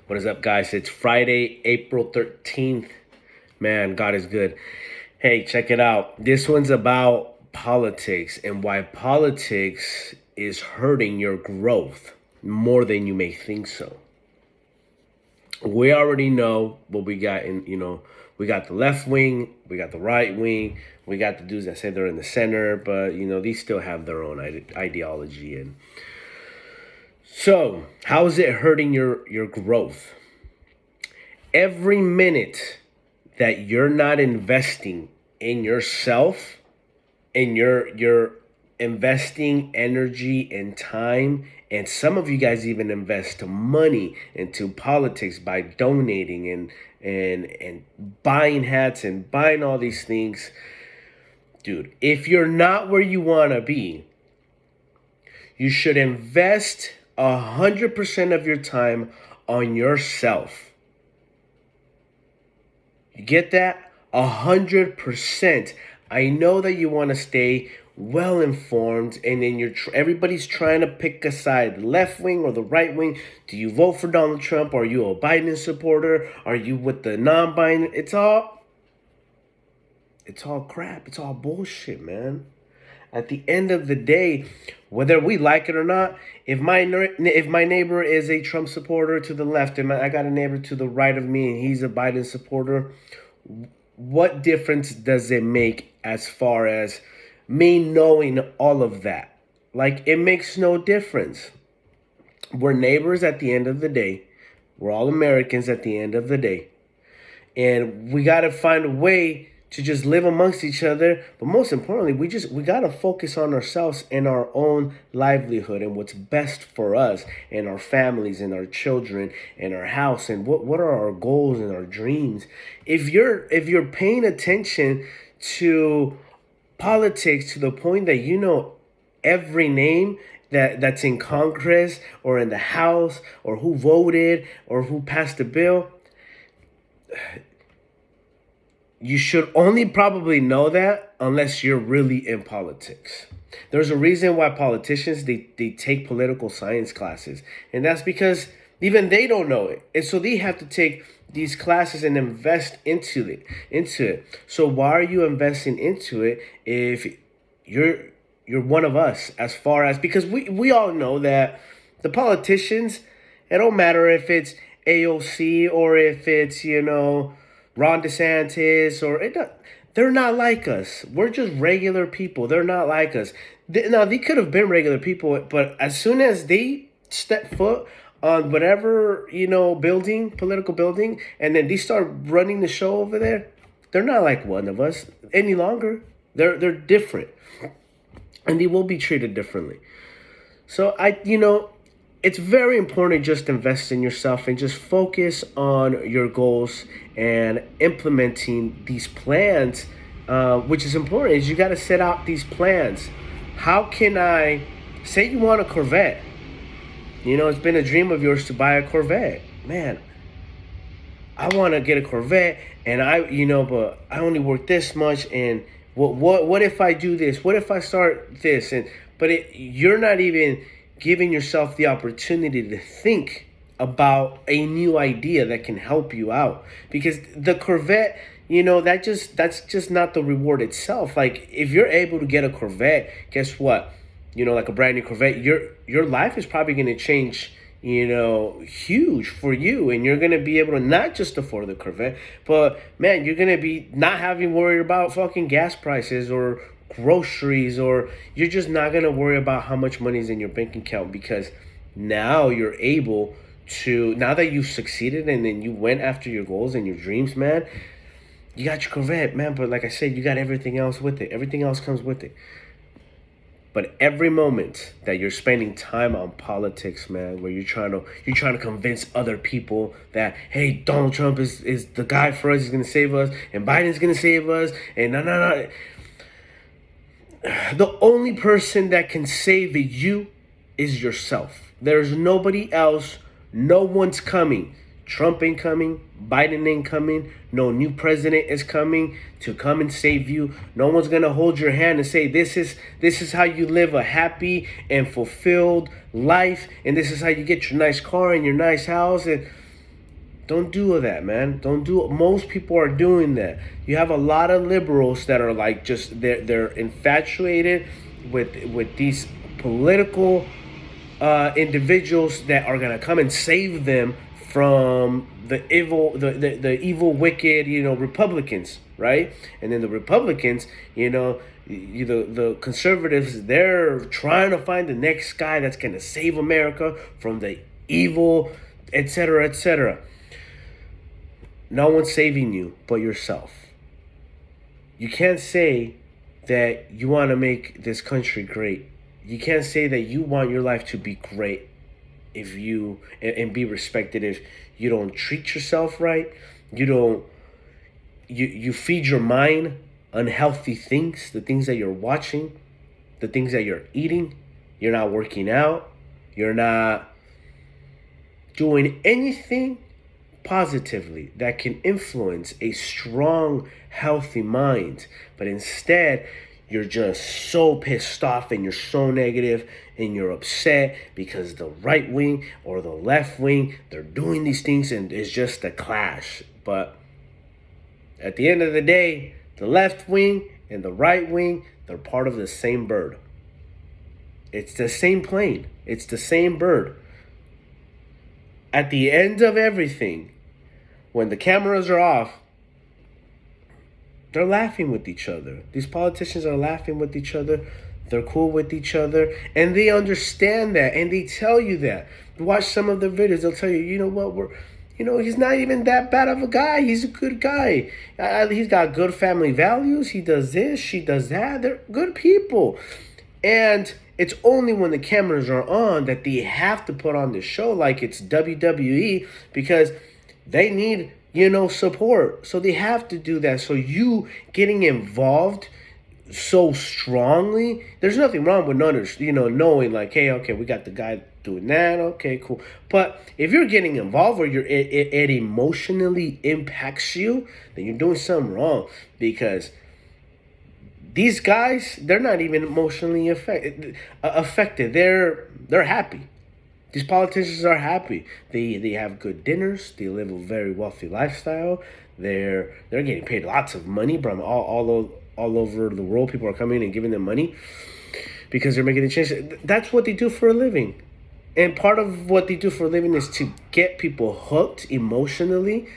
What is up, guys? It's Friday, April 13th. Man, God is good. Hey, check it out. This one's about politics and why politics is hurting your growth more than you may think so. We already know what we got we got the left wing, we got the right wing, we got the dudes that say they're in the center, but, these still have their own ideology. And so, how is it hurting your growth? Every minute that you're not investing in yourself and you're investing energy and time, and some of you guys even invest money into politics by donating and buying hats and buying all these things. Dude, if you're not where you want to be, you should invest 100% of your time on yourself. You get that? 100%. I know that you want to stay well informed, and then everybody's trying to pick a side, the left wing or the right wing. Do you vote for Donald Trump? Are you a Biden supporter? Are you with the non-Biden? It's all crap. It's all bullshit, man. At the end of the day, whether we like it or not, if my neighbor is a Trump supporter to the left and I got a neighbor to the right of me and he's a Biden supporter, what difference does it make as far as me knowing all of that? Like, it makes no difference. We're neighbors at the end of the day. We're all Americans at the end of the day. And we got to find a way to just live amongst each other. But most importantly, we got to focus on ourselves and our own livelihood and what's best for us and our families and our children and our house and what are our goals and our dreams. If you're paying attention to politics to the point that you know every name that's in Congress or in the House or who voted or who passed a bill, you should only probably know that unless you're really in politics. There's a reason why politicians, they take political science classes. And that's because even they don't know it. And so they have to take these classes and invest into it. So why are you investing into it if you're one of us, as far as, because we all know that the politicians, it don't matter if it's AOC or if it's, Ron DeSantis, they're not like us. We're just regular people. They're not like us. Now, they could have been regular people, but as soon as they step foot on whatever, political building, and then they start running the show over there, they're not like one of us any longer. They're different, and they will be treated differently. So it's very important to just invest in yourself and just focus on your goals and implementing these plans, which is important. Is you got to set out these plans. How can I, say you want a Corvette? It's been a dream of yours to buy a Corvette. Man, I want to get a Corvette, and but I only work this much, and what if I do this? What if I start this? You're not even giving yourself the opportunity to think about a new idea that can help you out. Because the Corvette, that's just not the reward itself. Like, if you're able to get a Corvette, guess what? Like a brand new Corvette, your life is probably going to change, huge for you. And you're going to be able to not just afford the Corvette, but, man, you're going to be not having worry about fucking gas prices or groceries, or you're just not going to worry about how much money is in your bank account, because now you're able to, now that you've succeeded and then you went after your goals and your dreams, man, you got your Corvette, man. But like I said, you got everything else with it. Everything else comes with it. But every moment that you're spending time on politics, man, where you're trying to convince other people that, hey, Donald Trump is the guy for us, he's gonna save us, and Biden's gonna save us, and no. The only person that can save you is yourself. There's nobody else. No one's coming. Trump ain't coming. Biden ain't coming. No new president is coming to come and save you. No one's going to hold your hand and say, this is how you live a happy and fulfilled life, and this is how you get your nice car and your nice house. And Don't do that, man. Don't do it. Most people are doing that. You have a lot of liberals that are like just they're infatuated with these political individuals that are gonna come and save them from the evil, wicked, Republicans, right? And then the Republicans, the conservatives, they're trying to find the next guy that's gonna save America from the evil, etc., etc. No one's saving you but yourself. You can't say that you want to make this country great. You can't say that you want your life to be great if you and be respected if you don't treat yourself right. You feed your mind unhealthy things, the things that you're watching, the things that you're eating. You're not working out. You're not doing anything positively that can influence a strong, healthy mind. But instead, you're just so pissed off and you're so negative and you're upset because the right wing or the left wing, they're doing these things and it's just a clash. But at the end of the day, the left wing and the right wing, they're part of the same bird. It's the same plane. It's the same bird. At the end of everything, when the cameras are off, they're laughing with each other. These politicians are laughing with each other. They're cool with each other. And they understand that. And they tell you that. Watch some of their videos. They'll tell you, you know what, he's not even that bad of a guy. He's a good guy. He's got good family values. He does this. She does that. They're good people. And it's only when the cameras are on that they have to put on the show like it's WWE because they need, support. So they have to do that. So you getting involved so strongly, there's nothing wrong with knowing like, hey, okay, we got the guy doing that. Okay, cool. But if you're getting involved or it emotionally impacts you, then you're doing something wrong because these guys, they're not even emotionally affected. They're happy. These politicians are happy. They have good dinners. They live a very wealthy lifestyle. They're getting paid lots of money from all over the world. People are coming and giving them money because they're making the change. That's what they do for a living. And part of what they do for a living is to get people hooked emotionally.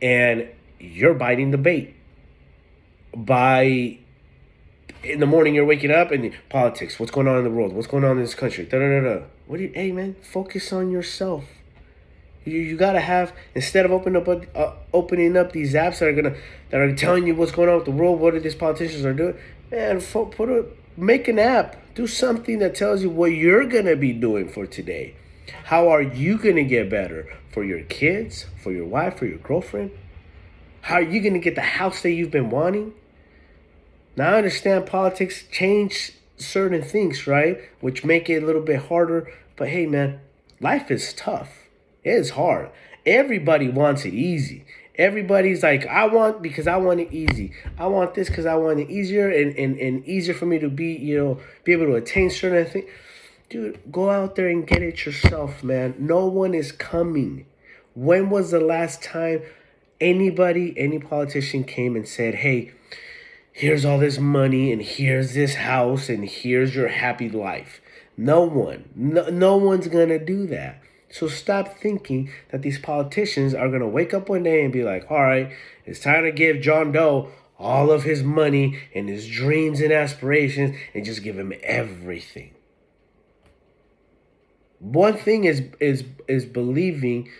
And you're biting the bait. In the morning, you're waking up and politics. What's going on in the world? What's going on in this country? Hey, man, focus on yourself. You gotta have, instead of opening up these apps that are telling you what's going on with the world, what these politicians are doing, man, make an app. Do something that tells you what you're gonna be doing for today. How are you gonna get better for your kids, for your wife, for your girlfriend? How are you gonna get the house that you've been wanting? Now I understand politics change certain things, right? Which make it a little bit harder. But hey, man, life is tough. It is hard. Everybody wants it easy. Everybody's like, I want it easy. I want this because I want it easier and easier for me to be able to attain certain things. Dude, go out there and get it yourself, man. No one is coming. When was the last time any politician came and said, hey, here's all this money and here's this house and here's your happy life? No one. No one's going to do that. So stop thinking that these politicians are going to wake up one day and be like, all right, it's time to give John Doe all of his money and his dreams and aspirations and just give him everything. One thing is believing,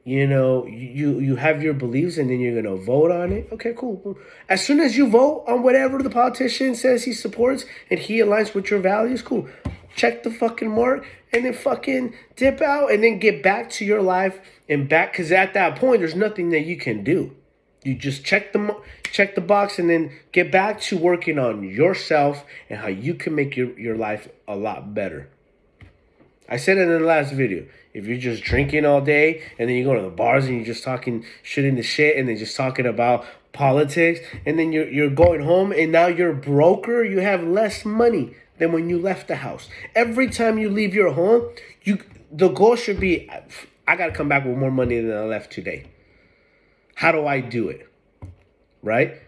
you have your beliefs and then you're going to vote on it. Okay, cool. As soon as you vote on whatever the politician says he supports and he aligns with your values, cool. Check the fucking mark and then fucking dip out and then get back to your life and back. Because at that point, there's nothing that you can do. You just check the box and then get back to working on yourself and how you can make your life a lot better. I said it in the last video. If you're just drinking all day and then you go to the bars and you're just talking shit in the shit and then just talking about politics and then you're going home and now you're broker, you have less money than when you left the house. Every time you leave your home, the goal should be I got to come back with more money than I left today. How do I do it? Right?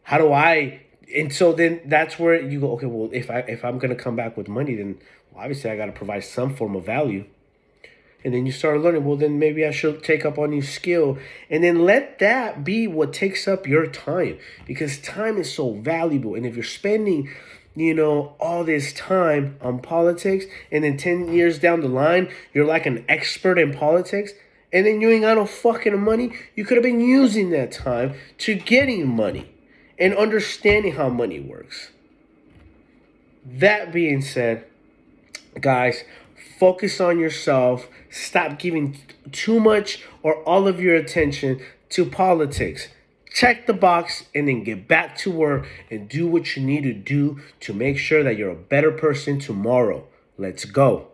How do I? And so then that's where you go, okay, well, if I'm going to come back with money, then obviously I got to provide some form of value. And then you start learning, well, then maybe I should take up on new skill. And then let that be what takes up your time, because time is so valuable. And if you're spending, all this time on politics, and then 10 years down the line, you're like an expert in politics, and then you ain't got no fucking money, you could have been using that time to getting money and understanding how money works. That being said, guys, focus on yourself. Stop giving too much or all of your attention to politics. Check the box and then get back to work and do what you need to do to make sure that you're a better person tomorrow. Let's go.